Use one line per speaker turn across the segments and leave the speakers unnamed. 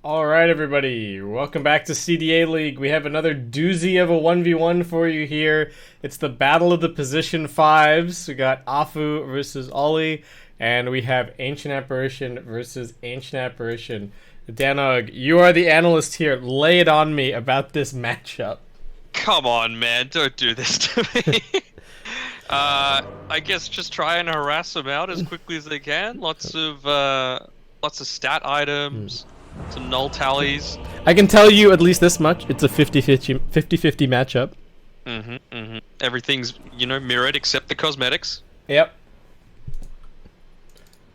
All right, everybody. Welcome back to CDA League. We have another doozy of a 1v1 for you here. It's the Battle of the Position 5s. We got Afu versus Ollie, and we have Ancient Apparition versus Ancient Apparition. Danog, you are the analyst here. Lay it on me about this matchup.
Come on, man. Don't do this to me. I guess just try and harass them out as quickly as they can. Lots of stat items. Some null tallies.
I can tell you at least this much. It's a 50-50 matchup.
Everything's, mirrored except the cosmetics.
Yep.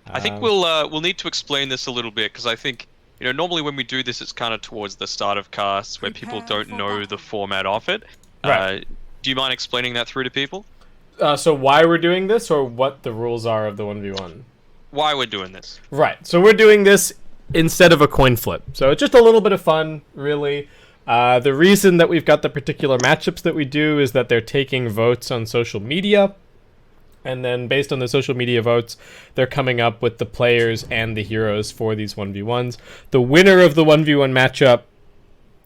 I think we'll need to explain this a little bit, because I think, normally when we do this, it's kind of towards the start of casts where people don't know the format of it.
Right.
Do you mind explaining that through to people?
So why we're doing this, or what the rules are of the 1v1?
Why we're doing this.
Right. So we're doing this instead of a coin flip. So it's just a little bit of fun, really. The reason that we've got the particular matchups that we do is that they're taking votes on social media. And then based on the social media votes, they're coming up with the players and the heroes for these 1v1s. The winner of the 1v1 matchup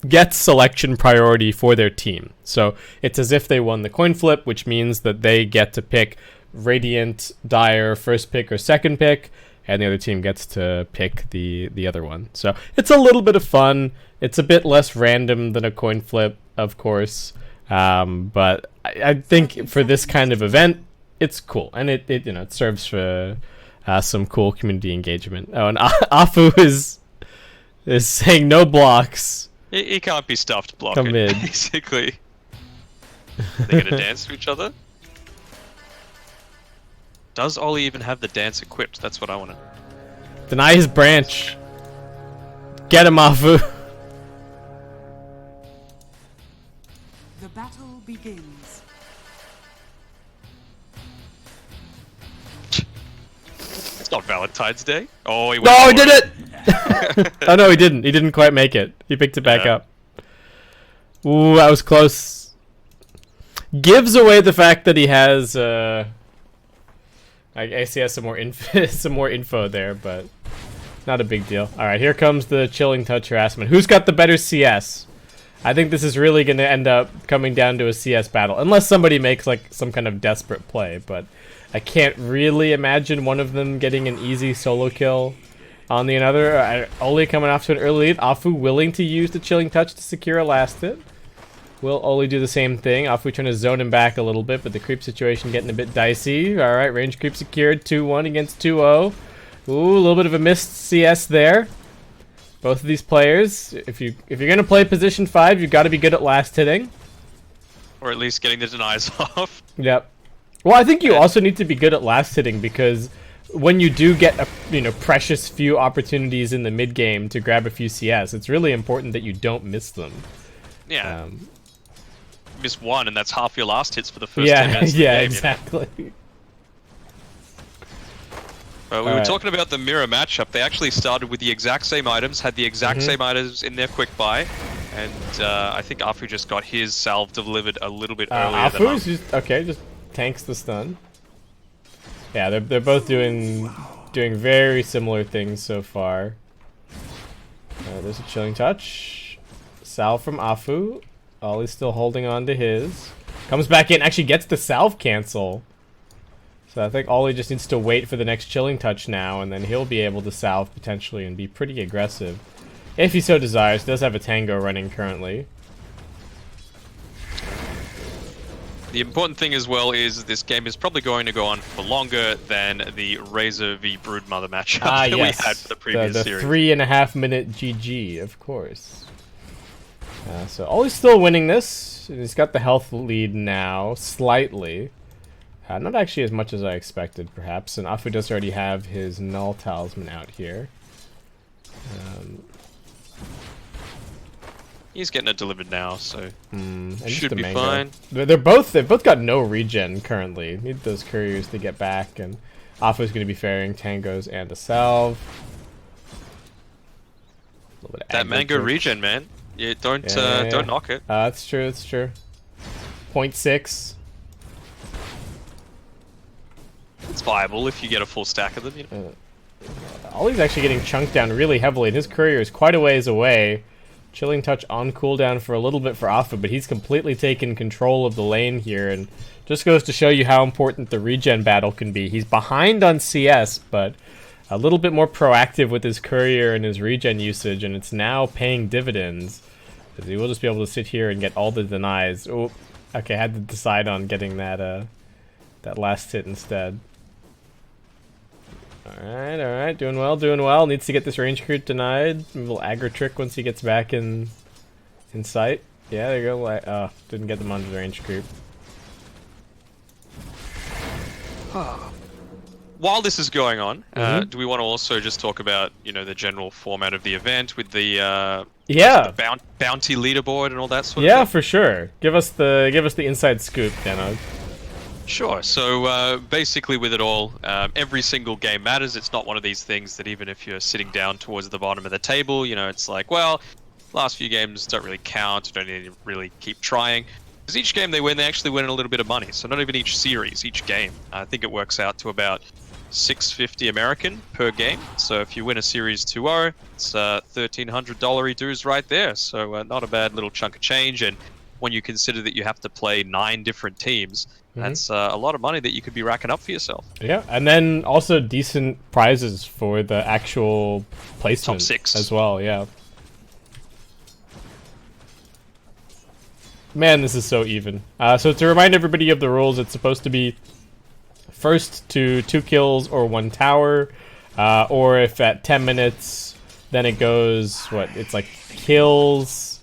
gets selection priority for their team. So it's as if they won the coin flip, which means that they get to pick Radiant, Dire, first pick or second pick, and the other team gets to pick the other one. So it's a little bit of fun. It's a bit less random than a coin flip, of course. But I think for this kind of event, it's cool. And it serves for some cool community engagement. Oh, and Afu is saying no blocks.
He can't be stuffed blocking,
come in.
basically. They're gonna dance to each other? Does Ollie even have the dance equipped? That's what I want to...
Deny his branch. Get him, Afu.
The battle begins.
It's not Valentine's Day. Oh, he went
No, he
for
did it! Oh, no, he didn't. He didn't quite make it. He picked it back up. Ooh, that was close. Gives away the fact that he has... I guess he has some more info there, but not a big deal. All right, here comes the chilling touch harassment. Who's got the better CS? I think this is really going to end up coming down to a CS battle, unless somebody makes like some kind of desperate play. But I can't really imagine one of them getting an easy solo kill on the other. Oli coming off to an early lead. Afu willing to use the chilling touch to secure a last hit. Will Oli do the same thing? Afu trying to zone him back a little bit, but the creep situation getting a bit dicey. Alright, range creep secured. 2-1 against 2-0. Ooh, a little bit of a missed CS there. Both of these players, if you're going to play position 5, you've got to be good at last hitting.
Or at least getting the denies off.
Yep. Well, I think you also need to be good at last hitting, because when you do get a precious few opportunities in the mid game to grab a few CS, it's really important that you don't miss them.
Yeah. Miss one, and that's half your last hits for the first 10 minutes of the
yeah,
game,
exactly.
We were talking about the mirror matchup. They actually started with the exact same items, had the exact same items in their quick buy, and I think Afu just got his salve delivered a little bit earlier than
Afu's just tanks the stun. Yeah, they're both doing very similar things so far. There's a chilling touch. Salve from Afu. Ollie's still holding on to his. Comes back in, actually gets the salve cancel. So I think Ollie just needs to wait for the next chilling touch now, and then he'll be able to salve potentially and be pretty aggressive. If he so desires. Does have a tango running currently.
The important thing as well is this game is probably going to go on for longer than the Razor v Broodmother matchup that we had for the previous
the
series.
3.5 minute GG, of course. So Ollie's still winning this. He's got the health lead now, slightly. Not actually as much as I expected, perhaps. And Afu does already have his null talisman out here.
He's getting it delivered now, so
and
should be fine.
They've both got no regen currently. Need those couriers to get back, and Afu's going to be ferrying tangos and a salve.
That mango regen, man. Yeah, don't knock it.
That's true. 0.6.
It's viable if you get a full stack of them.
Ollie's actually getting chunked down really heavily, and his courier is quite a ways away. Chilling Touch on cooldown for a little bit for Afu, but he's completely taken control of the lane here, and just goes to show you how important the regen battle can be. He's behind on CS, but a little bit more proactive with his courier and his regen usage, and it's now paying dividends. Because he will just be able to sit here and get all the denies. Oh, okay, I had to decide on getting that that last hit instead. Alright, doing well. Needs to get this range creep denied. Maybe a little aggro trick once he gets back in sight. Yeah, there you go. Oh, didn't get them onto the range creep.
While this is going on, do we want to also just talk about, you know, the general format of the event with the bounty leaderboard and all that sort of thing?
Yeah, for sure. Give us the inside scoop, Danog.
Sure. So basically, with it all, every single game matters. It's not one of these things that even if you're sitting down towards the bottom of the table, you know, it's like, well, last few games don't really count. You don't need to really keep trying. Because each game they win, they actually win a little bit of money. So not even each series, each game. I think it works out to about $650 American per game. So if you win a series 2-0, it's $1,300 dues right there. So not a bad little chunk of change. And when you consider that you have to play 9 different teams, that's a lot of money that you could be racking up for yourself.
Yeah, and then also decent prizes for the actual placement.
Top 6
as well. Yeah. Man, this is so even. So to remind everybody of the rules, it's supposed to be first to 2 kills or 1 tower, or if at 10 minutes, then it goes, it's like kills,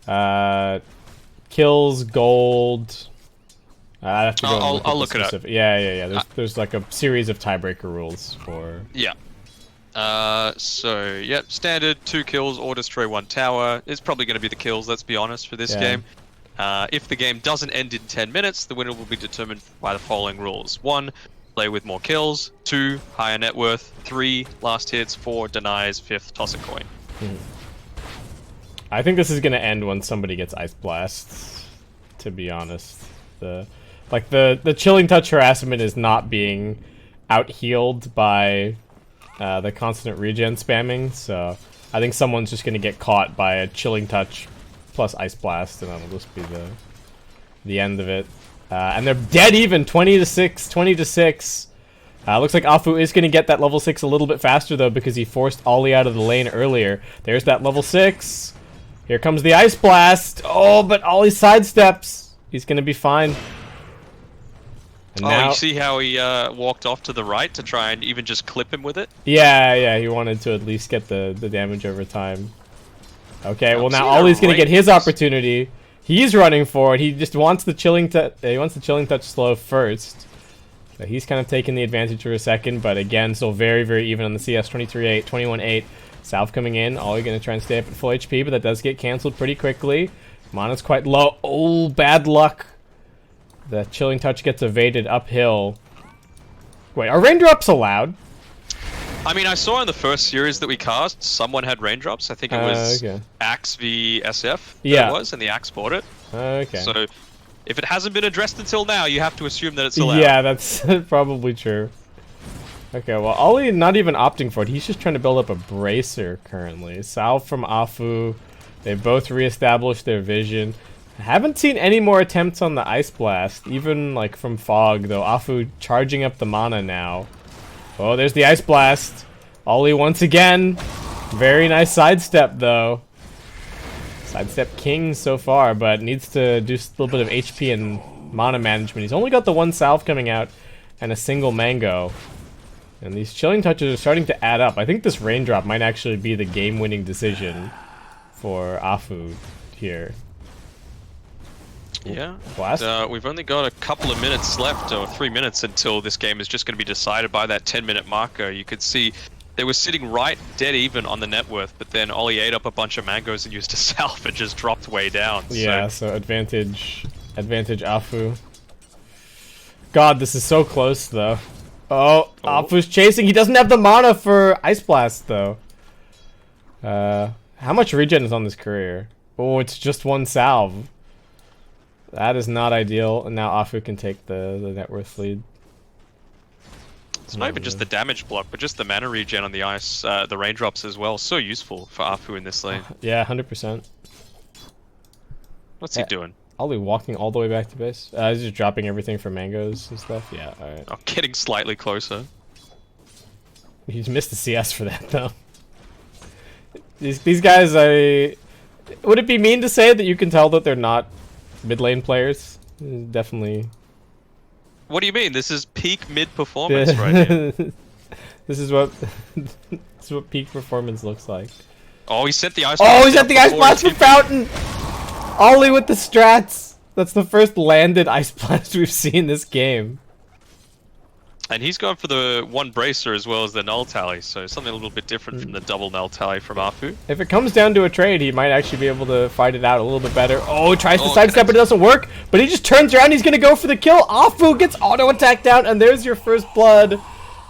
gold. I have to go
I'll look it up.
Yeah. There's like a series of tiebreaker rules for...
Yeah. So, yep, standard 2 kills or destroy 1 tower. It's probably going to be the kills, let's be honest, for this game. If the game doesn't end in 10 minutes, the winner will be determined by the following rules. 1, play with more kills. 2, higher net worth. 3, last hits. 4, denies. 5th, toss a coin.
I think this is going to end when somebody gets Ice Blast, to be honest. The Chilling Touch harassment is not being out-healed by the constant regen spamming, so I think someone's just going to get caught by a Chilling Touch plus Ice Blast, and that'll just be the end of it. And they're dead even, 20-6. Looks like Afu is going to get that level 6 a little bit faster, though, because he forced Ollie out of the lane earlier. There's that level 6. Here comes the Ice Blast. Oh, but Ollie sidesteps. He's going to be fine. And now,
you see how he walked off to the right to try and even just clip him with it?
Yeah, he wanted to at least get the damage over time. Okay, well now Ollie's going to get his opportunity. He's running for it. He just wants the Chilling Touch slow first. So he's kind of taking the advantage for a second, but again, still very, very even on the CS. 23-8, 21-8. Salve coming in. Ollie going to try and stay up at full HP, but that does get canceled pretty quickly. Mana's quite low. Oh, bad luck. The Chilling Touch gets evaded uphill. Wait, are raindrops allowed?
I mean, I saw in the first series that we cast, someone had raindrops. I think it was Axe v SF.
Yeah.
It was, and the Axe bought it.
Okay.
So, if it hasn't been addressed until now, you have to assume that it's allowed.
Yeah, that's probably true. Okay, well, Ollie not even opting for it. He's just trying to build up a bracer currently. Salve from Afu. They both reestablished their vision. I haven't seen any more attempts on the Ice Blast, even like from Fog, though. Afu charging up the mana now. Oh, there's the Ice Blast. Ollie once again. Very nice sidestep, though. Sidestep king so far, but needs to do a little bit of HP and mana management. He's only got the 1 salve coming out and a single mango. And these Chilling Touches are starting to add up. I think this raindrop might actually be the game-winning decision for Afu here.
Yeah.
Blast.
We've only got a couple of minutes left, or 3 minutes, until this game is just going to be decided by that 10-minute marker. You could see they were sitting right dead even on the net worth, but then Ollie ate up a bunch of mangoes and used a salve and just dropped way down.
Yeah, so advantage Afu. God, this is so close, though. Oh, Afu's chasing. He doesn't have the mana for Ice Blast, though. How much regen is on this courier? Oh, it's just 1 salve. That is not ideal. And now Afu can take the net worth lead.
It's not even just the damage block, but just the mana regen on the ice, the raindrops as well. So useful for Afu in this lane.
Yeah, 100%.
What's he doing?
Ollie walking all the way back to base. He's just dropping everything for mangoes and stuff. Yeah, alright.
Oh, getting slightly closer.
He's missed the CS for that, though. These guys, would it be mean to say that you can tell that they're not mid lane players? Definitely.
What do you mean? This is peak mid performance right here.
This is what peak performance looks like.
Oh, he set the ice.
Oh, he set the ice blast for Fountain. Ollie with the strats. That's the first landed ice blast we've seen this game.
And he's going for the one bracer as well as the null tally, so something a little bit different from the double null tally from Afu.
If it comes down to a trade, he might actually be able to fight it out a little bit better. Oh, tries to sidestep, but it doesn't work. But he just turns around, he's going to go for the kill. Afu gets auto-attacked down, and there's your first blood.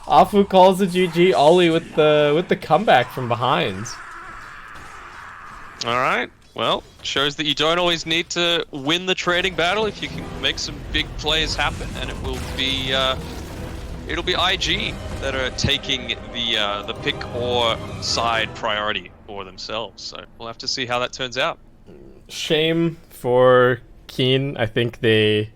Afu calls the GG. Ollie with the comeback from behind.
Alright, well, shows that you don't always need to win the trading battle if you can make some big plays happen, and it will be... it'll be IG that are taking the pick or side priority for themselves. So we'll have to see how that turns out.
Shame for Keen. I think they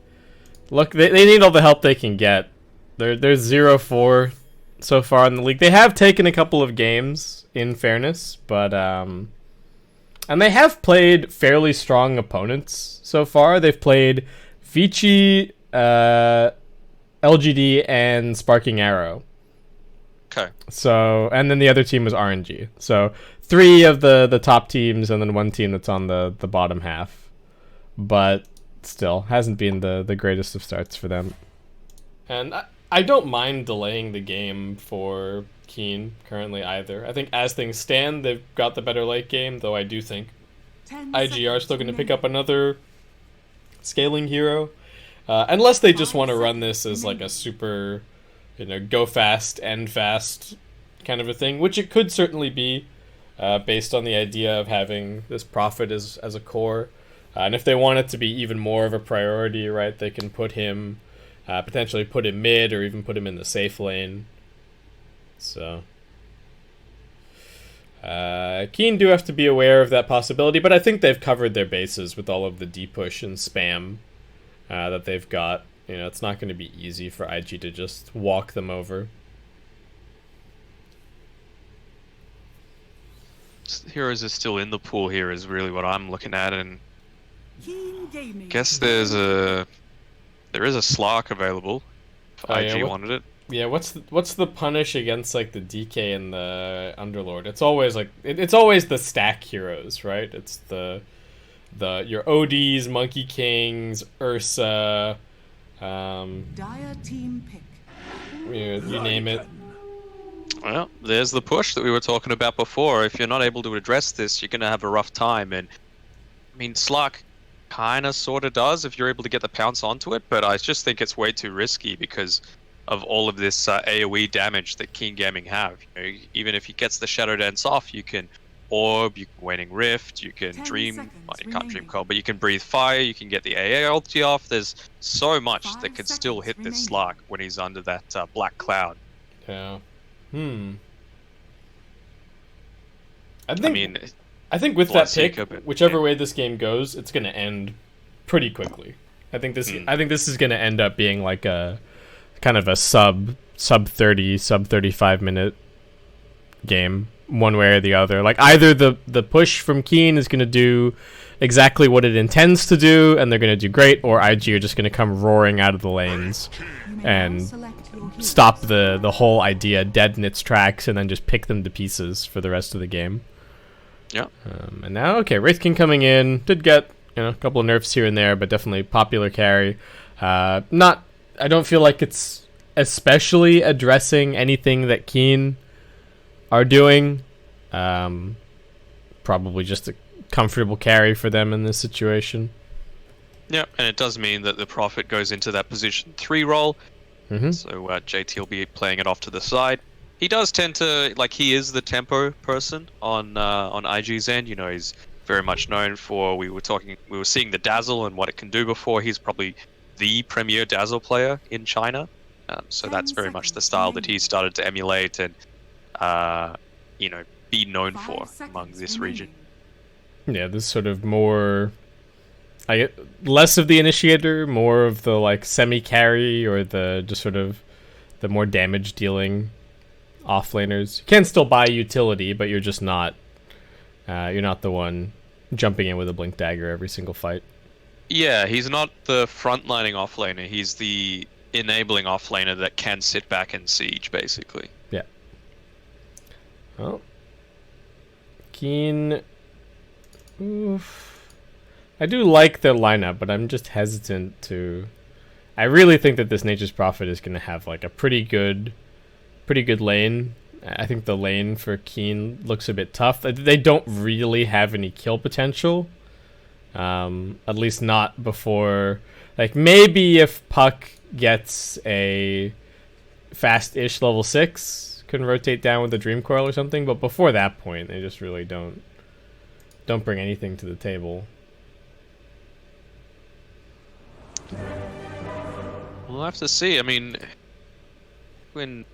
need all the help they can get. They're 0-4 so far in the league. They have taken a couple of games, in fairness, but and they have played fairly strong opponents so far. They've played Vici, LGD, and Sparking Arrow.
Okay.
So, and then the other team was RNG. So, 3 of the top teams, and then 1 team that's on the bottom half. But still, hasn't been the greatest of starts for them. And I don't mind delaying the game for Keen currently either. I think as things stand, they've got the better late game, though I do think IG are still going to pick up another scaling hero. Unless they just want to run this as like a super, go fast, end fast kind of a thing, which it could certainly be, based on the idea of having this Prophet as a core. And if they want it to be even more of a priority, right, they can put him, potentially put him mid or even put him in the safe lane. So, Keen do have to be aware of that possibility, but I think they've covered their bases with all of the D-push and spam that they've got. It's not going to be easy for IG to just walk them over.
Heroes are still in the pool here is really what I'm looking at, and guess there is a Slark available if IG wanted it.
Yeah, what's the punish against like the DK and the Underlord? It's always like it's always the stack heroes, right? It's your ODs, Monkey Kings, Ursa,
Dire team pick.
you name it.
Well, there's the push that we were talking about before. If you're not able to address this, you're going to have a rough time. And I mean, Slark kind of sort of does if you're able to get the pounce onto it, but I just think it's way too risky because of all of this AoE damage that King Gaming have. Even if he gets the Shadow Dance off, you can Orb, you can Waning Rift, you can Dream, well, you can't Dream Cold, but you can Breathe Fire, you can get the AA ulti off. There's so much that could still hit this Slark when he's under that black cloud.
Yeah. I think with that pick, whichever way this game goes, it's going to end pretty quickly. I think this is going to end up being like a kind of a sub 30, sub 35 minute game, one way or the other. Like either the push from Keen is going to do exactly what it intends to do and they're going to do great, or IG are just going to come roaring out of the lanes and stop the whole idea dead in its tracks and then just pick them to pieces for the rest of the game.
Yeah.
And now, okay, Wraith King coming in, did get a couple of nerfs here and there, but definitely popular carry. I don't feel like it's especially addressing anything that Keen are doing. Probably just a comfortable carry for them in this situation.
Yeah, and it does mean that the Prophet goes into that position 3 role.
Mm-hmm.
So JT will be playing it off to the side. He does tend to, he is the tempo person on IG's end. He's very much known for, we were seeing the Dazzle and what it can do before. He's probably the premier Dazzle player in China. So that's very much the style that he started to emulate and, you know, be known for among this region.
Yeah, this sort of more, I get less of the initiator, more of the like semi-carry or the just sort of the more damage dealing offlaners. You can still buy utility, but you're just not you're not the one jumping in with a blink dagger every single fight.
Yeah, he's not the frontlining offlaner. He's the enabling offlaner that can sit back and siege, basically.
Yeah. Well, Keen. Oof. I do like their lineup, but I'm just hesitant to. I really think that this Nature's Prophet is going to have like a pretty good lane. I think the lane for Keen looks a bit tough. They don't really have any kill potential. At least not before. Like maybe if Puck gets a fast-ish level 6, can rotate down with the Dream Coil or something. But before that point, they just really don't bring anything to the table.
We'll have to see. I mean, when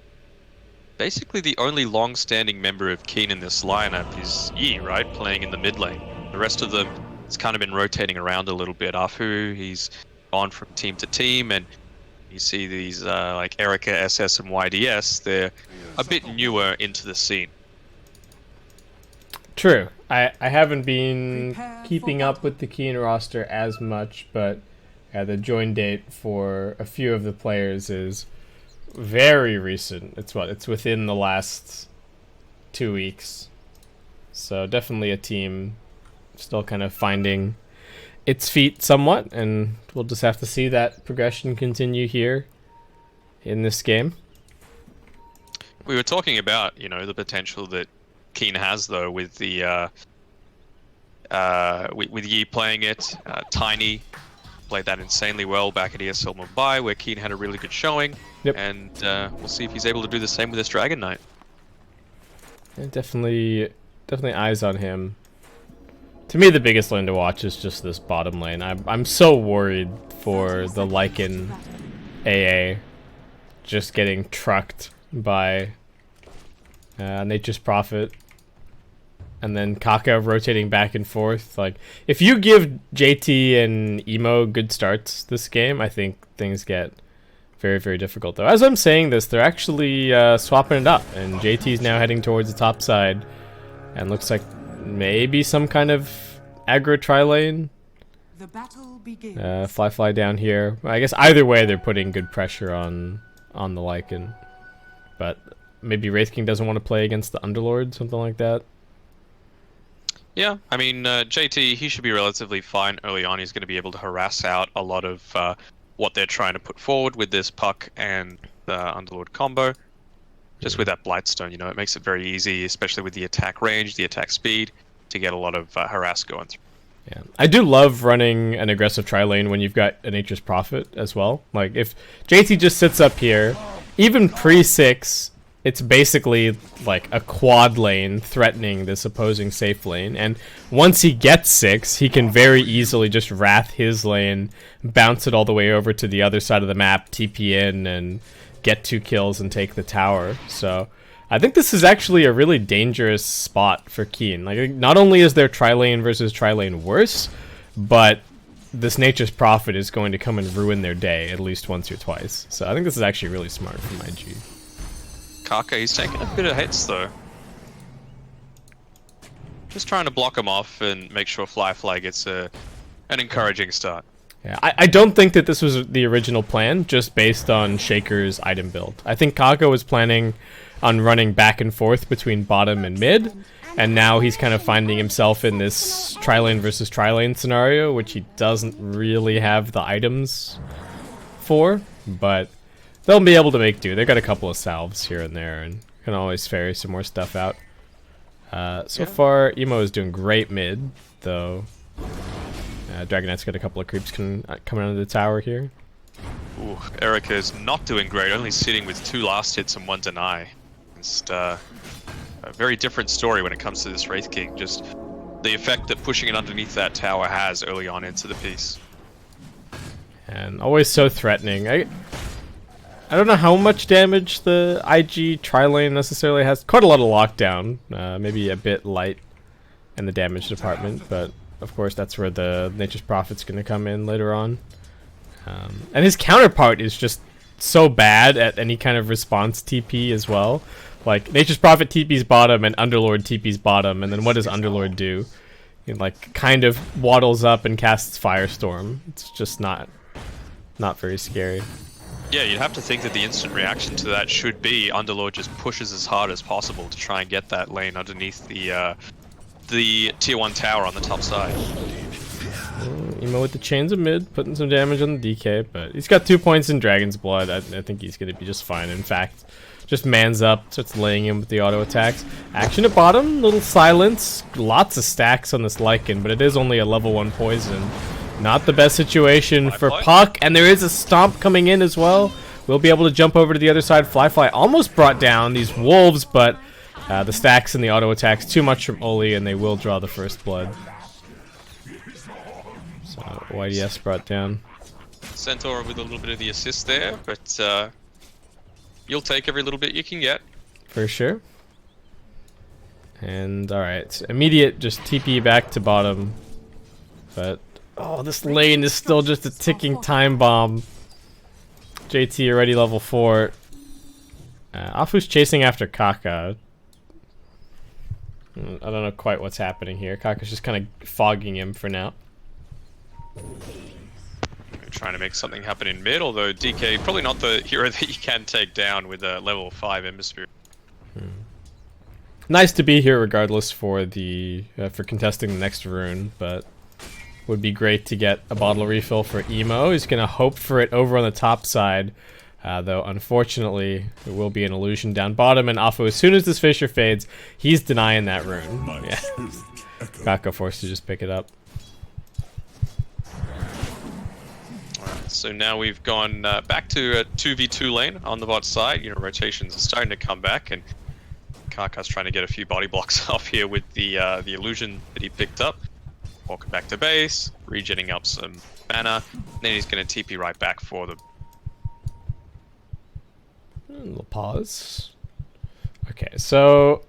basically the only long-standing member of Keen in this lineup is Yi, right? Playing in the mid lane. The rest of them, it's kind of been rotating around a little bit. Afu, he's gone from team to team, and you see these like Erica, SS, and YDS. They're a bit newer into the scene.
True. I haven't been keeping up with the Keen roster as much, but the join date for a few of the players is very recent. It's within the last 2 weeks. So definitely a team still kind of finding its feet somewhat, and we'll just have to see that progression continue here in this game.
We were talking about, you know, the potential that Keen has though with the with Yi playing it. Tiny played that insanely well back at ESL Mumbai, where Keen had a really good showing.
Yep.
And we'll see if he's able to do the same with this Dragon Knight.
Yeah, definitely eyes on him. To me, the biggest lane to watch is just this bottom lane. I'm so worried for the Lycan AA just getting trucked by Nature's Prophet, and then Kaka rotating back and forth. Like, if you give JT and Emo good starts this game, I think things get very, very difficult. Though, as I'm saying this, they're actually swapping it up, and JT's now heading towards the top side, and looks like maybe some kind of aggro tri-lane.
The battle begins.
Fly down here. I guess either way they're putting good pressure on the Lycan. But maybe Wraith King doesn't want to play against the Underlord, something like that.
Yeah, I mean, JT, he should be relatively fine early on. He's going to be able to harass out a lot of what they're trying to put forward with this Puck and the Underlord combo. Just with that Blightstone, you know, it makes it very easy, especially with the attack range, the attack speed, to get a lot of harass going through.
Yeah, I do love running an aggressive tri-lane when you've got a Nature's Prophet as well. Like, if JT just sits up here, even pre-6, it's basically like a quad lane threatening this opposing safe lane. And once he gets 6, he can very easily just wrath his lane, bounce it all the way over to the other side of the map, TP in, and get 2 kills and take the tower. So I think this is actually a really dangerous spot for Keen. Like, not only is their tri-lane versus tri-lane worse, but this Nature's Prophet is going to come and ruin their day at least once or twice. So I think this is actually really smart from IG.
Kaka, he's taking a bit of hits though. Just trying to block him off and make sure Fly gets an encouraging start.
Yeah, I don't think that this was the original plan, just based on Shaker's item build. I think Kaka was planning on running back and forth between bottom and mid, and now he's kind of finding himself in this tri-lane versus tri-lane scenario, which he doesn't really have the items for, but they'll be able to make do. They got a couple of salves here and there, and can always ferry some more stuff out. So far, Emo is doing great mid, though. Dragon Knight's got a couple of creeps coming out of the tower here.
Ooh, Erica is not doing great, only sitting with 2 last hits and 1 deny. Just a very different story when it comes to this Wraith King. Just the effect that pushing it underneath that tower has early on into the piece.
And always so threatening. I don't know how much damage the IG tri-lane necessarily has. Quite a lot of lockdown. Maybe a bit light in the damage department, but of course that's where the Nature's Prophet's going to come in later on. And his counterpart is just so bad at any kind of response TP as well. Like, Nature's Prophet TP's bottom and Underlord TP's bottom, and then what does Underlord do? He, like, kind of waddles up and casts Firestorm. It's just not very scary.
Yeah, you'd have to think that the instant reaction to that should be Underlord just pushes as hard as possible to try and get that lane underneath the tier 1 tower on the top side.
Emo with the chains of mid, putting some damage on the DK, but he's got 2 points in Dragon's Blood. I think he's going to be just fine. In fact, just mans up, starts laying him with the auto attacks. Action at bottom, little silence, lots of stacks on this Lycan, but it is only a level 1 poison. Not the best situation for Puck, and there is a stomp coming in as well. We'll be able to jump over to the other side. Fly almost brought down these wolves, but the stacks and the auto attacks too much from Oli, and they will draw the first blood. So YDS brought down.
Centaur with a little bit of the assist there, but you'll take every little bit you can get.
For sure. And alright, immediate just TP back to bottom. But, oh, this lane is still just a ticking time bomb. JT already level 4. Afu's chasing after Kaka. I don't know quite what's happening here. Kaka's just kind of fogging him for now.
Trying to make something happen in mid, although DK probably not the hero that you can take down with a level 5 Ember Spirit.
Nice to be here regardless for the for contesting the next rune, but would be great to get a bottle refill for Emo. He's gonna hope for it over on the top side, though unfortunately there will be an illusion down bottom, and Afu, as soon as this Fissure fades, he's denying that rune. Yeah. Kaka forced to just pick it up.
So now we've gone back to a 2v2 lane on the bot side. You know, rotations are starting to come back, and Kaka's trying to get a few body blocks off here with the illusion that he picked up. Walking back to base, regenning up some mana, then he's going to TP right back for them.
A little pause. Okay, so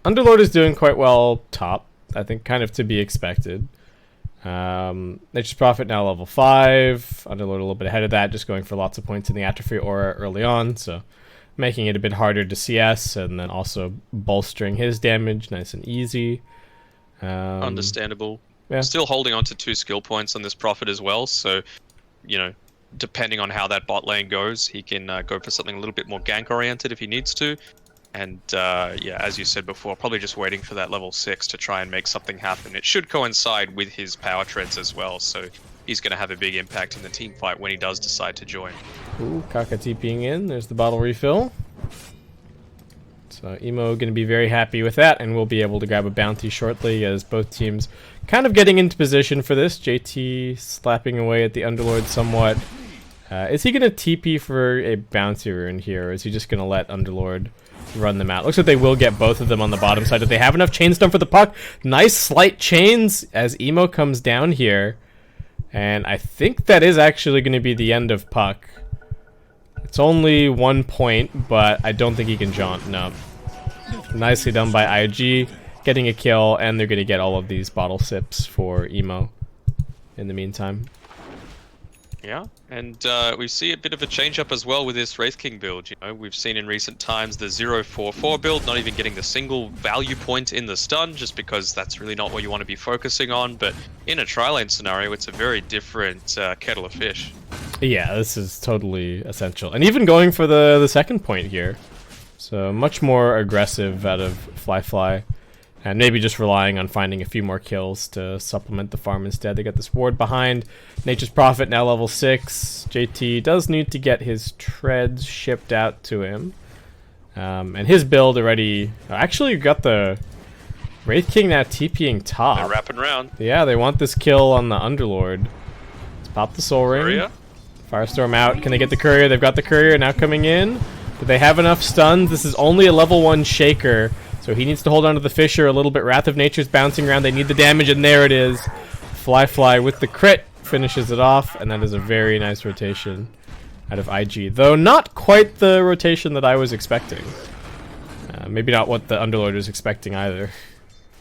Underlord is doing quite well top. I think kind of to be expected. Nature's Prophet now level 5. Underlord a little bit ahead of that, just going for lots of points in the Atrophy Aura early on, so making it a bit harder to CS, and then also bolstering his damage nice and easy.
Understandable.
Yeah.
Still holding on to 2 skill points on this Prophet as well, so, you know, depending on how that bot lane goes, he can go for something a little bit more gank oriented if he needs to. And yeah, as you said before, probably just waiting for that level 6 to try and make something happen. It should coincide with his power treads as well, so he's going to have a big impact in the team fight when he does decide to join.
Ooh, Kaka TPing in. There's the bottle refill. So Emo going to be very happy with that, and we'll be able to grab a bounty shortly, as both teams kind of getting into position for this. JT slapping away at the Underlord somewhat. Is he going to TP for a bounty rune here, or is he just going to let Underlord run them out? Looks like they will get both of them on the bottom side. Do they have enough chains done for the Puck? Nice slight chains as Emo comes down here. And I think that is actually going to be the end of Puck. It's only 1 point, but I don't think he can jaunt. No. Nicely done by IG, getting a kill, and they're going to get all of these bottle sips for Emo in the meantime.
Yeah, and we see a bit of a change up as well with this Wraith King build. You know, we've seen in recent times the 0-4-4 build, not even getting the single value point in the stun, just because that's really not what you want to be focusing on. But in a tri-lane scenario, it's a very different kettle of fish.
Yeah, this is totally essential. And even going for the second point here. So much more aggressive out of Fly. And maybe just relying on finding a few more kills to supplement the farm instead. They got this ward behind. Nature's Prophet now level 6. JT does need to get his treads shipped out to him. And his build already... Actually, you got the Wraith King now TPing top.
They're wrapping around.
Yeah, they want this kill on the Underlord. Let's pop the Soul Ring.
Courier?
Firestorm out. Can they get the Courier? They've got the Courier now coming in. Do they have enough stuns? This is only a level 1 Shaker. So he needs to hold on to the Fissure a little bit. Wrath of Nature's bouncing around. They need the damage, and there it is. Fly with the crit finishes it off, and that is a very nice rotation. out of IG. Though not quite the rotation that I was expecting. Maybe not what the Underlord was expecting either.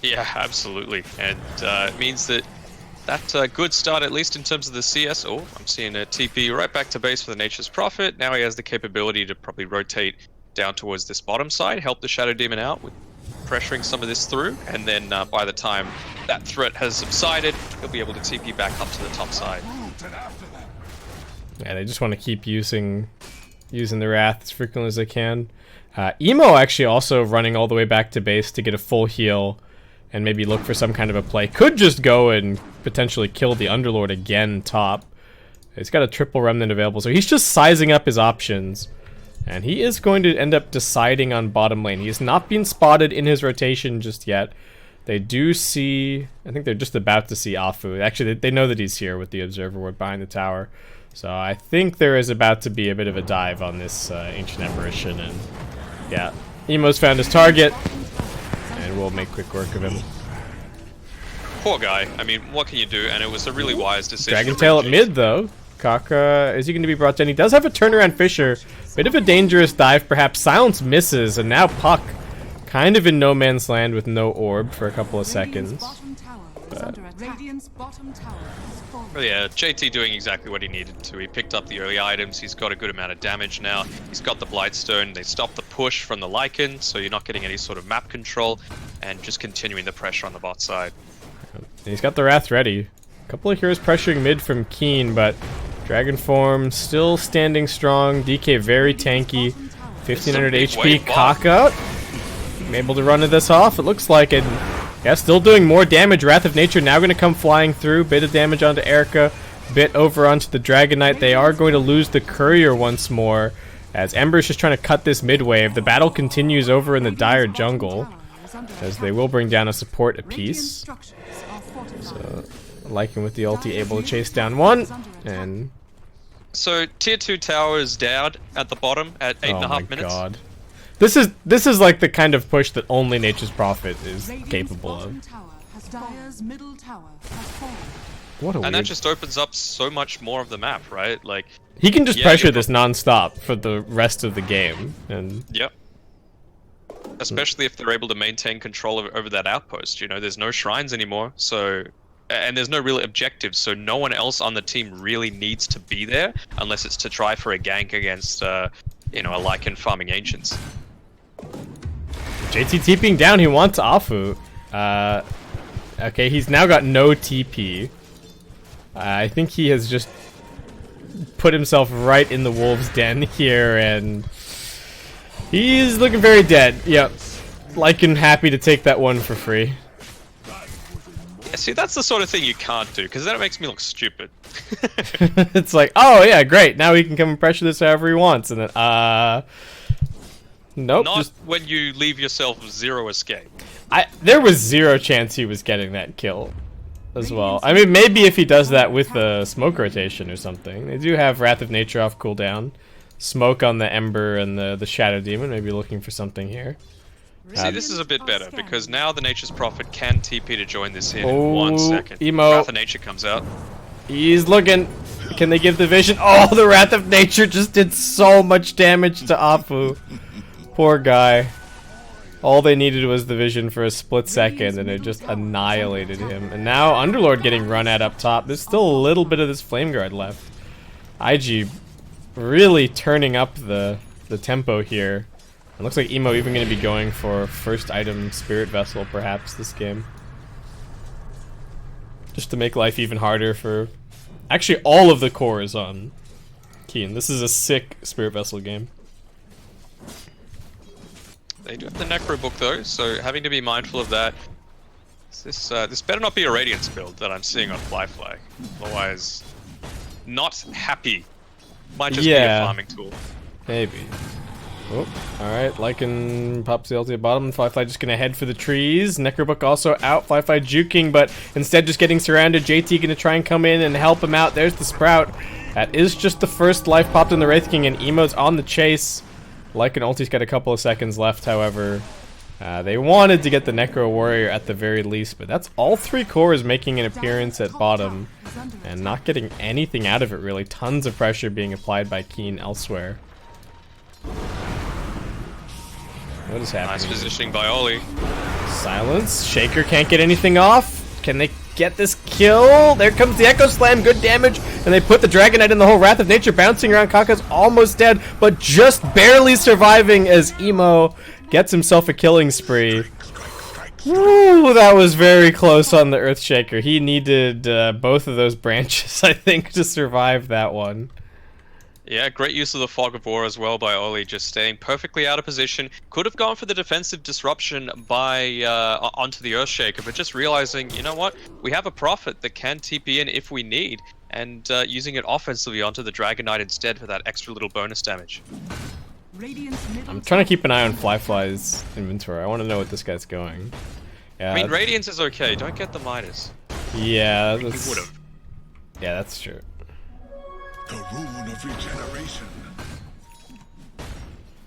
Yeah, absolutely. And it means that that's a good start, at least in terms of the CS. Oh, I'm seeing a TP right back to base for the Nature's Prophet. Now he has the capability to probably rotate down towards this bottom side, help the Shadow Demon out with pressuring some of this through, and then by the time that threat has subsided, he'll be able to TP back up to the top side.
Yeah, they just want to keep using the Wrath as frequently as they can. Emo actually also running all the way back to base to get a full heal and maybe look for some kind of a play. Could just go and potentially kill the Underlord again top. He's got a triple remnant available, so he's just sizing up his options. And he is going to end up deciding on bottom lane. He has not been spotted in his rotation just yet. They do see... I think they're just about to see Afu. Actually, they know that he's here with the Observer Ward behind the tower. So I think there is about to be a bit of a dive on this Ancient Apparition. And yeah, Emo's found his target. And we'll make quick work of him.
Poor guy. I mean, what can you do? And it was a really wise decision.
Dragon Tail at mid, though. Kaka, is he going to be brought down? He does have a turnaround Fisher. Bit of a dangerous dive, perhaps. Silence misses, and now Puck kind of in no man's land with no orb for a couple of seconds. But
yeah, JT doing exactly what he needed to. He picked up the early items. He's got a good amount of damage now. He's got the Blightstone. They stopped the push from the Lycan, so you're not getting any sort of map control, and just continuing the pressure on the bot side.
He's got the Wrath ready. A couple of heroes pressuring mid from Keen, but Dragon Form still standing strong. DK very tanky. 1500 HP. Kaka able to run this off. It looks like it. Yeah, still doing more damage. Wrath of Nature now going to come flying through. Bit of damage onto Erica. Bit over onto the Dragon Knight. They are going to lose the Courier once more, as Ember's just trying to cut this mid wave. The battle continues over in the Dire jungle, as they will bring down a support apiece. So, Lycan with the ulti able to chase down one, and...
So, tier 2 tower is down at the bottom at 8.5 minutes.
God. This is like the kind of push that only Nature's Prophet is capable of. What a
and
weird...
that just opens up so much more of the map, right? Like,
he can just pressure this non-stop for the rest of the game, and...
Yep. Especially if they're able to maintain control over that outpost. You know, there's no shrines anymore, so... And there's no real objectives, so no one else on the team really needs to be there, unless it's to try for a gank against, you know, a Lycan farming Ancients.
JT TPing down, he wants Afu. Okay, he's now got no TP. I think he has just put himself right in the wolf's den here, and he's looking very dead. Yep. Lycan happy to take that one for free.
Yeah, see, that's the sort of thing you can't do, because then it makes me look stupid.
It's like, oh yeah, great, now he can come and pressure this however he wants, and then, nope.
Not just when you leave yourself zero escape.
There was zero chance he was getting that kill as well. I mean, maybe if he does that with a smoke rotation or something. They do have Wrath of Nature off cooldown. Smoke on the Ember and the Shadow Demon, maybe looking for something here.
See, this is a bit better, because now the Nature's Prophet can TP to join this in 1 second.
Emo.
Wrath of Nature comes out.
He's looking. Can they give the vision? Oh, the Wrath of Nature just did so much damage to Afu. Poor guy. All they needed was the vision for a split second, and it just annihilated him. And now Underlord getting run at up top. There's still a little bit of this Flame Guard left. IG really turning up the tempo here. It looks like Emo even going to be going for first item Spirit Vessel, perhaps, this game. Just to make life even harder for... Actually, all of the core is on Keen. This is a sick Spirit Vessel game.
They do have the Necro book, though, so having to be mindful of that. This better not be a Radiance build that I'm seeing on Flyflag. Otherwise, not happy. Might just be a farming tool.
Maybe. Oh, alright, Lycan pops the ulti at bottom. Flyfly just gonna head for the trees. Necrobook also out. Flyfly juking, but instead just getting surrounded. JT gonna try and come in and help him out. There's the Sprout. That is just the first life popped in the Wraith King, and Emo's on the chase. Lycan ulti's got a couple of seconds left, however. They wanted to get the Necro Warrior at the very least, but that's all 3 cores making an appearance at bottom and not getting anything out of it really. Tons of pressure being applied by Keen elsewhere. What is happening?
Nice positioning by Oli.
Silence. Shaker can't get anything off. Can they get this kill? There comes the Echo Slam. Good damage. And they put the Dragon Knight in the whole Wrath of Nature bouncing around. Kaka's almost dead, but just barely surviving as Emo gets himself a killing spree. Ooh, that was very close on the Earthshaker. He needed both of those branches, I think, to survive that one.
Yeah, great use of the Fog of War as well by Oli, just staying perfectly out of position. Could have gone for the defensive disruption by onto the Earthshaker, but just realizing, you know what, we have a Prophet that can TP in if we need, and using it offensively onto the Dragon Knight instead for that extra little bonus damage.
I'm trying to keep an eye on Fly's inventory. I want to know what this guy's going. Yeah,
I mean, Radiance is okay. Don't get the Midas.
Yeah,
He would have.
Yeah, that's true.
The rune of regeneration.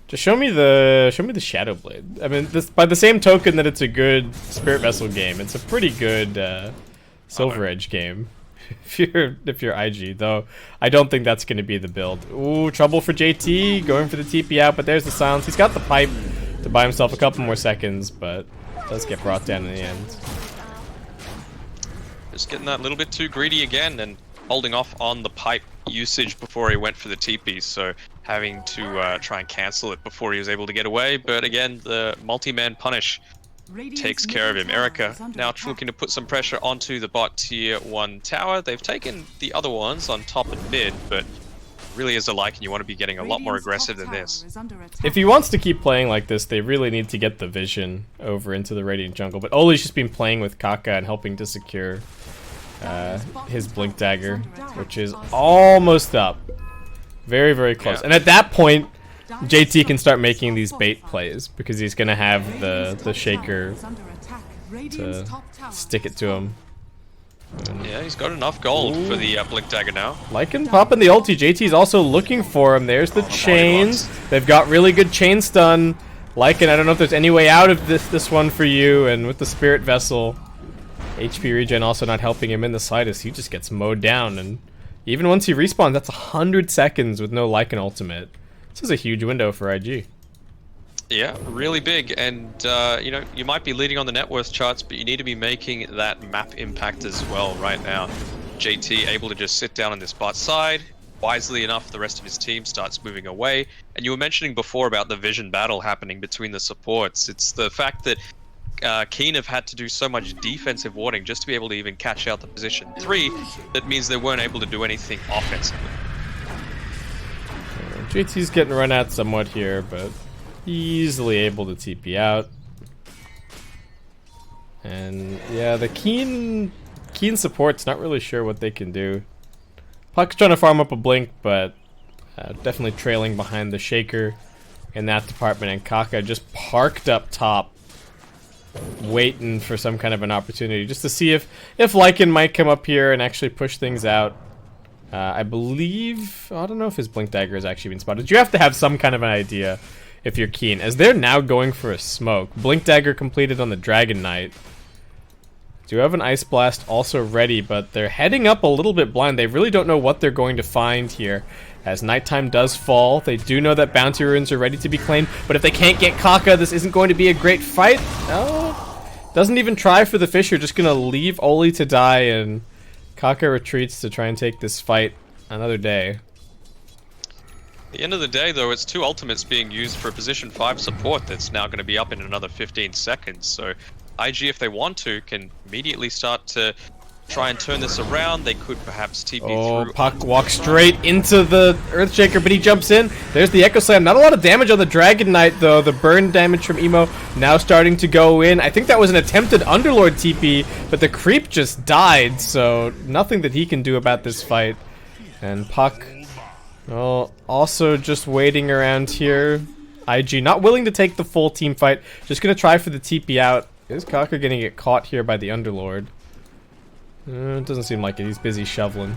Just show me the Shadow Blade. I mean, this by the same token that it's a good Spirit Vessel game, it's a pretty good Silver Edge game. if you're IG, though, I don't think that's going to be the build. Ooh, trouble for JT, going for the TP out, but there's the silence. He's got the pipe to buy himself a couple more seconds, but does get brought down in the end.
Just getting that little bit too greedy again and holding off on the pipe usage before he went for the TP, so having to try and cancel it before he was able to get away. But again, the multi-man punish takes care of him. Erica now looking to put some pressure onto the bot tier 1 tower. They've taken the other ones on top and mid, but really as a Lycan, you want to be getting a lot more aggressive than this.
If he wants to keep playing like this, they really need to get the vision over into the Radiant jungle. But Oli's just been playing with Kaka and helping to secure his Blink Dagger, which is almost up. Very, very close.
Yeah.
And at that point, JT can start making these bait plays because he's going to have the Shaker to stick it to him.
Yeah, he's got enough gold for the Blink Dagger now.
Lycan popping the ulti. JT's also looking for him. There's the chains. They've got really good chain stun. Lycan, I don't know if there's any way out of this one for you. And with the Spirit Vessel, HP regen also not helping him in the slightest. He just gets mowed down. And even once he respawns, that's 100 seconds with no Lycan ultimate. This is a huge window for IG.
Yeah, really big, and you know, you might be leading on the net worth charts, but you need to be making that map impact as well right now. JT able to just sit down on this bot side. Wisely enough, the rest of his team starts moving away. And you were mentioning before about the vision battle happening between the supports. It's the fact that Keen have had to do so much defensive warding just to be able to even catch out the position 3. That means they weren't able to do anything offensively.
JT's getting run at somewhat here, but easily able to TP out. And yeah, the Keen support's not really sure what they can do. Puck's trying to farm up a blink, but definitely trailing behind the Shaker in that department. And Kaka just parked up top, waiting for some kind of an opportunity, just to see if Lycan might come up here and actually push things out. I believe, I don't know if his Blink Dagger has actually been spotted. You have to have some kind of an idea if you're Keen, as they're now going for a smoke. Blink Dagger completed on the Dragon Knight. Do have an Ice Blast also ready, but they're heading up a little bit blind. They really don't know what they're going to find here. As nighttime does fall, they do know that bounty runes are ready to be claimed, but if they can't get Kaka, this isn't going to be a great fight. No, doesn't even try for the Fisher, just gonna leave Oli to die, and Kaka retreats to try and take this fight another day.
At the end of the day, though, it's 2 ultimates being used for a position 5 support that's now going to be up in another 15 seconds. So IG, if they want to, can immediately start to try and turn this around. They could perhaps TP through.
Puck walks straight into the Earthshaker, but he jumps in. There's the Echo Slam. Not a lot of damage on the Dragon Knight, though. The burn damage from Emo now starting to go in. I think that was an attempted Underlord TP, but the creep just died, so nothing that he can do about this fight. And Puck, well, also just waiting around here. IG not willing to take the full team fight. Just going to try for the TP out. Is Kaka going to get caught here by the Underlord? It doesn't seem like it. He's busy shoveling.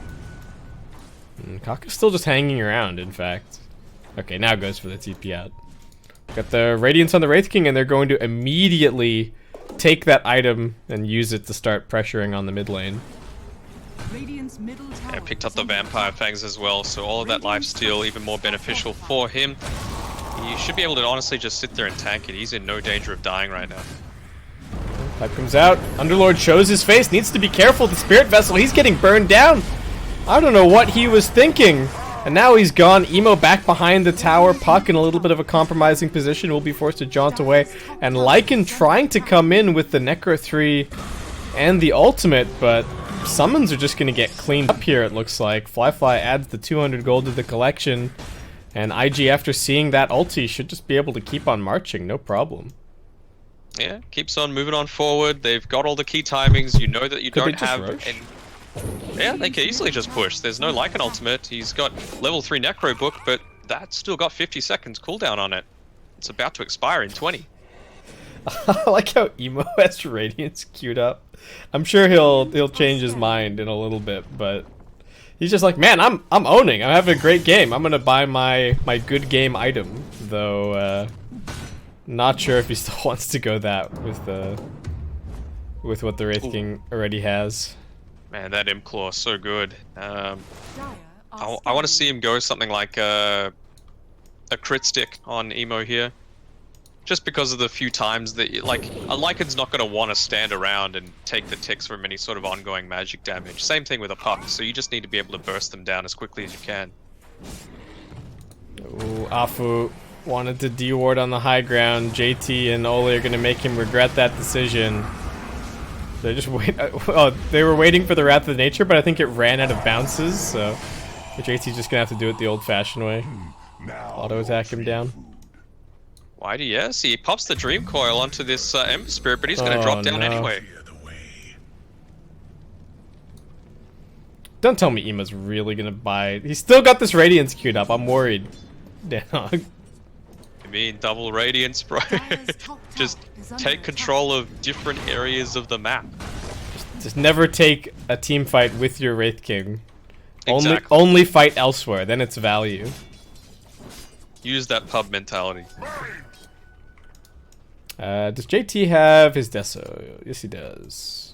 Kaka's still just hanging around, in fact. Okay, now goes for the TP out. Got the Radiance on the Wraith King, and they're going to immediately take that item and use it to start pressuring on the mid lane.
Radiant's middle tower
Yeah, picked up
is
the
under
Vampire
attack.
Fangs as well, so all of that lifesteal even more beneficial for him. He should be able to honestly just sit there and tank it. He's in no danger of dying right now.
Pipe comes out. Underlord shows his face. Needs to be careful. The Spirit Vessel, he's getting burned down. I don't know what he was thinking. And now he's gone. Emo back behind the tower. Puck in a little bit of a compromising position. Will be forced to jaunt away. And Lycan trying to come in with the Necro 3 and the ultimate, but summons are just going to get cleaned up here, it looks like. Flyfly adds the 200 gold to the collection. And IG, after seeing that ulti, should just be able to keep on marching. No problem.
Yeah, keeps on moving on forward. They've got all the key timings. You know that you
Could they
don't
just
have...
rush?
Yeah, they can easily just push. There's no Lycan ultimate. He's got level 3 Necro book, but that's still got 50 seconds cooldown on it. It's about to expire in 20.
I like how Emo has Radiance queued up. I'm sure he'll change his mind in a little bit, but he's just like, man, I'm owning. I'm having a great game. I'm gonna buy my good game item, though. Not sure if he still wants to go that with what the Wraith King already has.
Man, that Imp-Claw, so good.
Dire are
I want to see him go something like a crit stick on Emo here. Just because of the few times that, like, a Lycan's not going to want to stand around and take the ticks from any sort of ongoing magic damage. Same thing with a Puck, so you just need to be able to burst them down as quickly as you can.
Ooh, Afu wanted to de-ward on the high ground. JT and Oli are going to make him regret that decision. They just wait. Well, they were waiting for the Wrath of Nature, but I think it ran out of bounces, so JT's just going to have to do it the old-fashioned way. Auto-attack him down.
Whitey, yes, he pops the Dream Coil onto this Ember Spirit, but he's going to drop down anyway.
Don't tell me Emo's really going to buy... He's still got this Radiance queued up. I'm worried. Danog.
You mean double Radiance, bro? Just take control of different areas of the map.
Just never take a team fight with your Wraith King.
Exactly.
Only fight elsewhere, then it's value.
Use that pub mentality.
Does JT have his Deso? Yes, he does.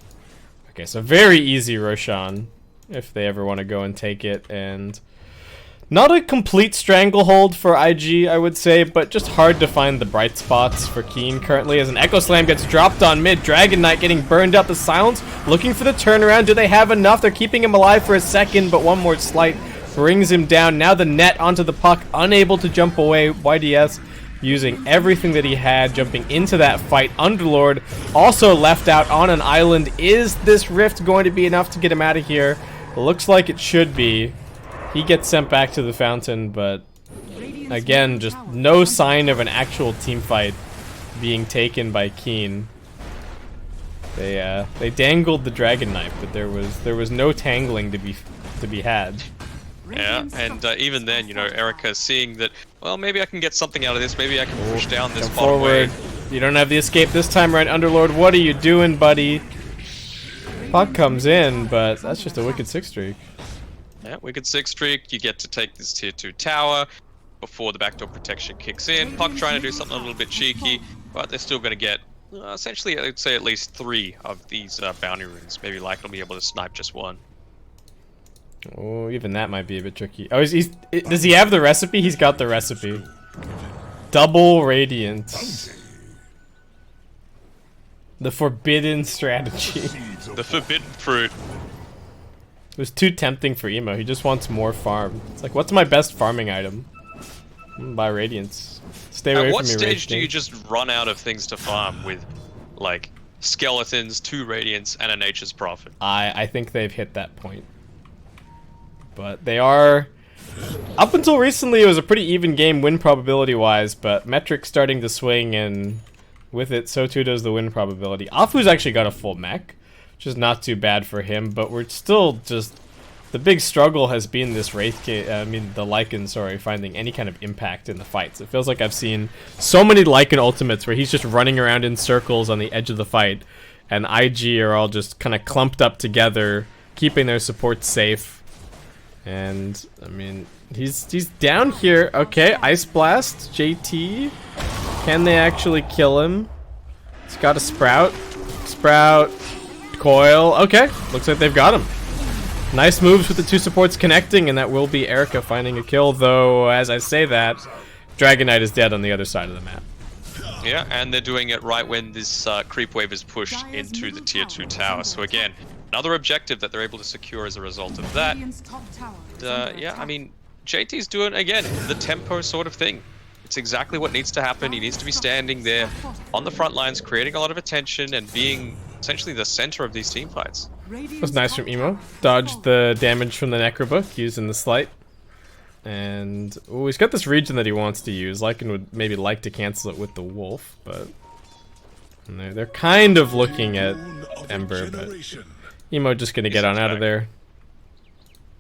Okay, so very easy Roshan, if they ever want to go and take it, and not a complete stranglehold for IG, I would say, but just hard to find the bright spots for Keen currently, as an Echo Slam gets dropped on mid. Dragon Knight getting burned up. The Silence looking for the turnaround. Do they have enough? They're keeping him alive for a second, but one more slight brings him down. Now the net onto the Puck, unable to jump away. YDS using everything that he had, jumping into that fight. Underlord also left out on an island. Is this rift going to be enough to get him out of here? Looks like it should be. He gets sent back to the fountain, but again, just no sign of an actual team fight being taken by Keen. They dangled the Dragon Knife, but there was no tangling to be had.
Yeah, and even then, you know, Erica seeing that, well, maybe I can get something out of this, maybe I can push down this bottom
forward.
wave.
You don't have the escape this time, right, Underlord? What are you doing, buddy? Puck comes in, but that's just a wicked 6 streak.
Yeah, wicked 6 streak, you get to take this tier 2 tower before the backdoor protection kicks in. Puck trying to do something a little bit cheeky, but they're still going to get, essentially, I'd say at least 3 of these bounty runes. Maybe Lycan will be able to snipe just 1.
Oh, even that might be a bit tricky. Oh, does he have the recipe? He's got the recipe. Double Radiance. The forbidden strategy.
The forbidden fruit.
It was too tempting for Emo. He just wants more farm. It's like, what's my best farming item? Buy Radiance. Stay away from me,
At what stage
Radiance.
do you just run out of things to farm with, like, skeletons, 2 Radiance, and a Nature's Prophet?
I think they've hit that point. But they are... Up until recently, it was a pretty even game win probability-wise, but Metric's starting to swing, and with it, so too does the win probability. Afu's actually got a full mech, which is not too bad for him, but we're still just... The big struggle has been this the Lycan, sorry, finding any kind of impact in the fights. It feels like I've seen so many Lycan ultimates where he's just running around in circles on the edge of the fight, and IG are all just kind of clumped up together, keeping their support safe. And I mean, he's down here. Okay, Ice Blast, JT. Can they actually kill him? It's got a Sprout. Sprout. Coil. Okay. Looks like they've got him. Nice moves with the two supports connecting, and that will be Erica finding a kill, though, as I say that, Dragon Knight is dead on the other side of the map.
Yeah, and they're doing it right when this creep wave is pushed into the tier 2 tower. So again, another objective that they're able to secure as a result of that. Yeah, I mean, JT's doing, again, the tempo sort of thing. It's exactly what needs to happen. He needs to be standing there on the front lines, creating a lot of attention and being essentially the center of these team fights.
That was nice from Emo. Dodged the damage from the Necrobook using the Slight. And ooh, he's got this region that he wants to use. Lycan would maybe like to cancel it with the Wolf, but they're kind of looking at Ember, but Emo just gonna get on out of there.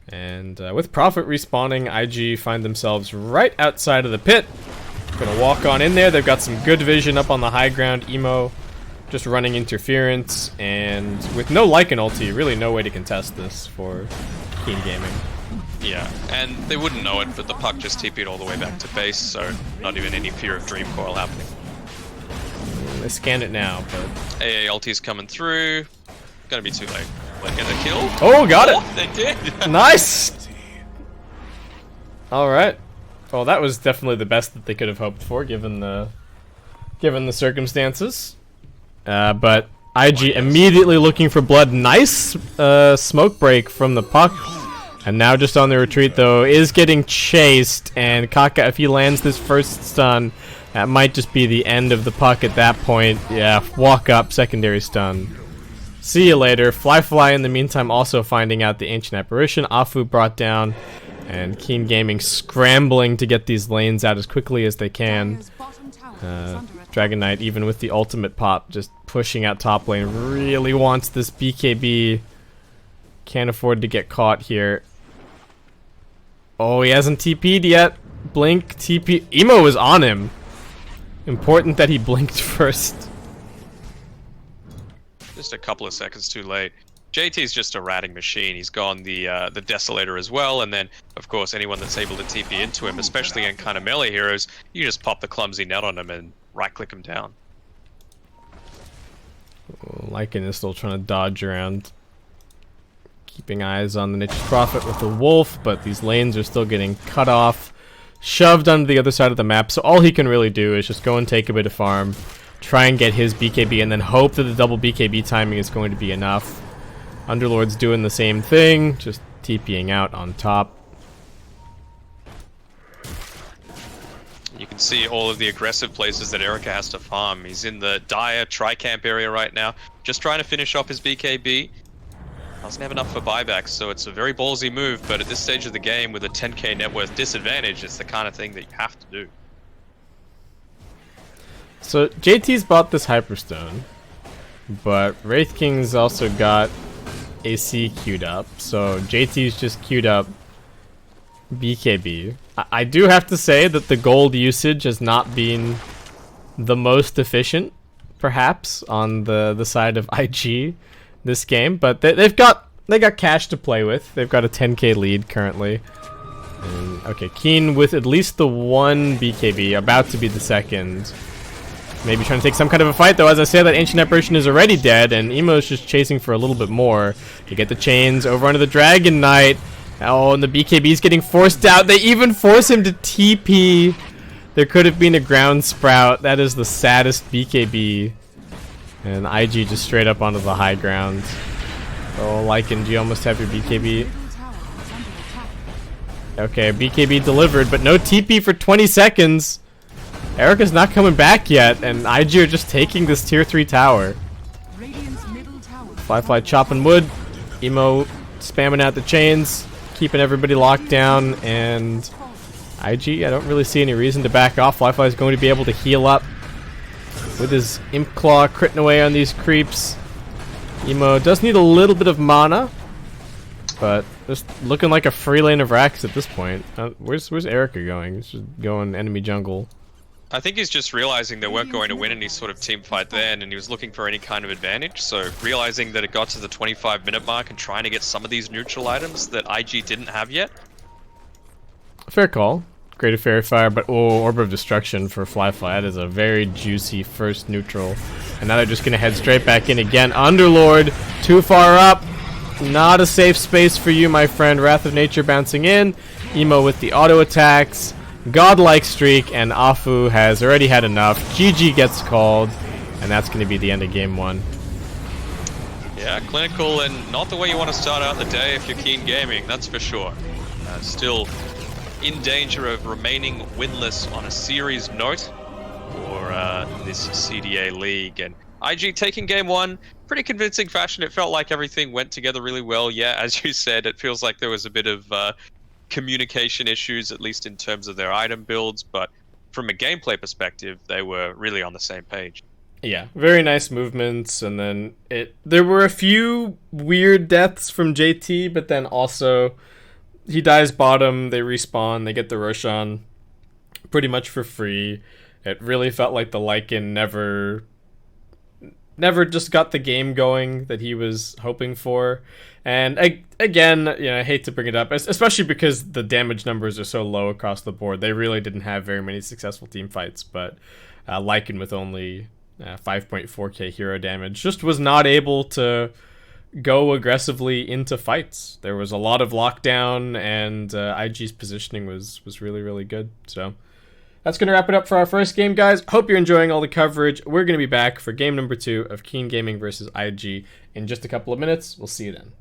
And with Prophet respawning, IG find themselves right outside of the pit. Gonna walk on in there. They've got some good vision up on the high ground. Emo just running interference, and with no Lycan ulti, really no way to contest this for Keen Gaming.
Yeah, and they wouldn't know it, but the puck just TP'd all the way back to base, so not even any fear of Dream Coil happening.
They scan it now, but
AA ulti's coming through. Gonna be too late. Like, get the kill?
oh, got it!
They did!
Nice! Alright. Well, that was definitely the best that they could have hoped for, given the circumstances. But IG immediately looking for blood. Nice smoke break from the puck. And now just on the retreat, though, is getting chased. And Kaka, if he lands this first stun, that might just be the end of the puck at that point. Yeah, walk up, secondary stun. See you later. Fly in the meantime also finding out the Ancient Apparition. Afu brought down. And Keen Gaming scrambling to get these lanes out as quickly as they can. Dragon Knight, even with the ultimate pop, just pushing out top lane. Really wants this BKB. Can't afford to get caught here. Oh, he hasn't TP'd yet. Blink, TP. Emo is on him. Important that he blinked first.
Just a couple of seconds too late. JT's just a ratting machine. He's gone the Desolator as well, and then, of course, anyone that's able to TP into him, especially in kind of melee heroes, you just pop the clumsy net on him and right-click him down.
Lycan is still trying to dodge around. Keeping eyes on the Niche's Prophet with the Wolf, but these lanes are still getting cut off. Shoved onto the other side of the map, so all he can really do is just go and take a bit of farm, try and get his BKB, and then hope that the double BKB timing is going to be enough. Underlord's doing the same thing, just TPing out on top.
You can see all of the aggressive places that Erica has to farm. He's in the dire tri-camp area right now, just trying to finish off his BKB. Doesn't have enough for buybacks, so it's a very ballsy move, but at this stage of the game, with a 10k net worth disadvantage, it's the kind of thing that you have to do.
So JT's bought this Hyperstone, but Wraith King's also got AC queued up, so JT's just queued up BKB. I do have to say that the gold usage has not been the most efficient, perhaps, on the side of IG this game, but they got cash to play with. They've got a 10k lead currently. And, okay, Keen with at least the one BKB, about to be the second. Maybe trying to take some kind of a fight, though. As I say, that Ancient Apparition is already dead, and Emo's just chasing for a little bit more. You get the chains over onto the Dragon Knight. Oh, and the BKB's getting forced out. They even force him to TP. There could have been a ground sprout. That is the saddest BKB. And IG just straight up onto the high ground. Oh, Lycan, do you almost have your BKB? Okay, BKB delivered, but no TP for 20 seconds. Erica's not coming back yet, and IG are just taking this tier 3 tower. Fly chopping wood. Emo spamming out the chains, keeping everybody locked down, and IG, I don't really see any reason to back off. Fly is going to be able to heal up with his Imp Claw, critting away on these creeps. Emo does need a little bit of mana, but just looking like a free lane of racks at this point. Where's Erica going? He's just going enemy jungle.
I think he's just realizing they weren't going to win any sort of team fight then, and he was looking for any kind of advantage. So realizing that it got to the 25-minute mark and trying to get some of these neutral items that IG didn't have yet.
Fair call. Greater Fairy Fire, but Orb of Destruction for Fly. That is a very juicy first neutral. And now they're just going to head straight back in again. Underlord, too far up. Not a safe space for you, my friend. Wrath of Nature bouncing in. Emo with the auto attacks. Godlike Streak, and Afu has already had enough. GG gets called, and that's going to be the end of game 1.
Yeah, clinical and not the way you want to start out the day if you're keen gaming, that's for sure. Still in danger of remaining winless on a series note for this CDA league. And IG taking game 1, pretty convincing fashion. It felt like everything went together really well. Yeah, as you said, it feels like there was a bit of communication issues, at least in terms of their item builds, but from a gameplay perspective, they were really on the same page.
Yeah, very nice movements, and then there were a few weird deaths from JT, but then also he dies bottom, they respawn, they get the Roshan pretty much for free. It really felt like the Lycan never just got the game going that he was hoping for. And again, I hate to bring it up, especially because the damage numbers are so low across the board. They really didn't have very many successful team fights, but Lycan with only 5.4k hero damage just was not able to go aggressively into fights. There was a lot of lockdown, and IG's positioning was really, really good. So that's going to wrap it up for our first game, guys. Hope you're enjoying all the coverage. We're going to be back for game number 2 of Keen Gaming versus IG in just a couple of minutes. We'll see you then.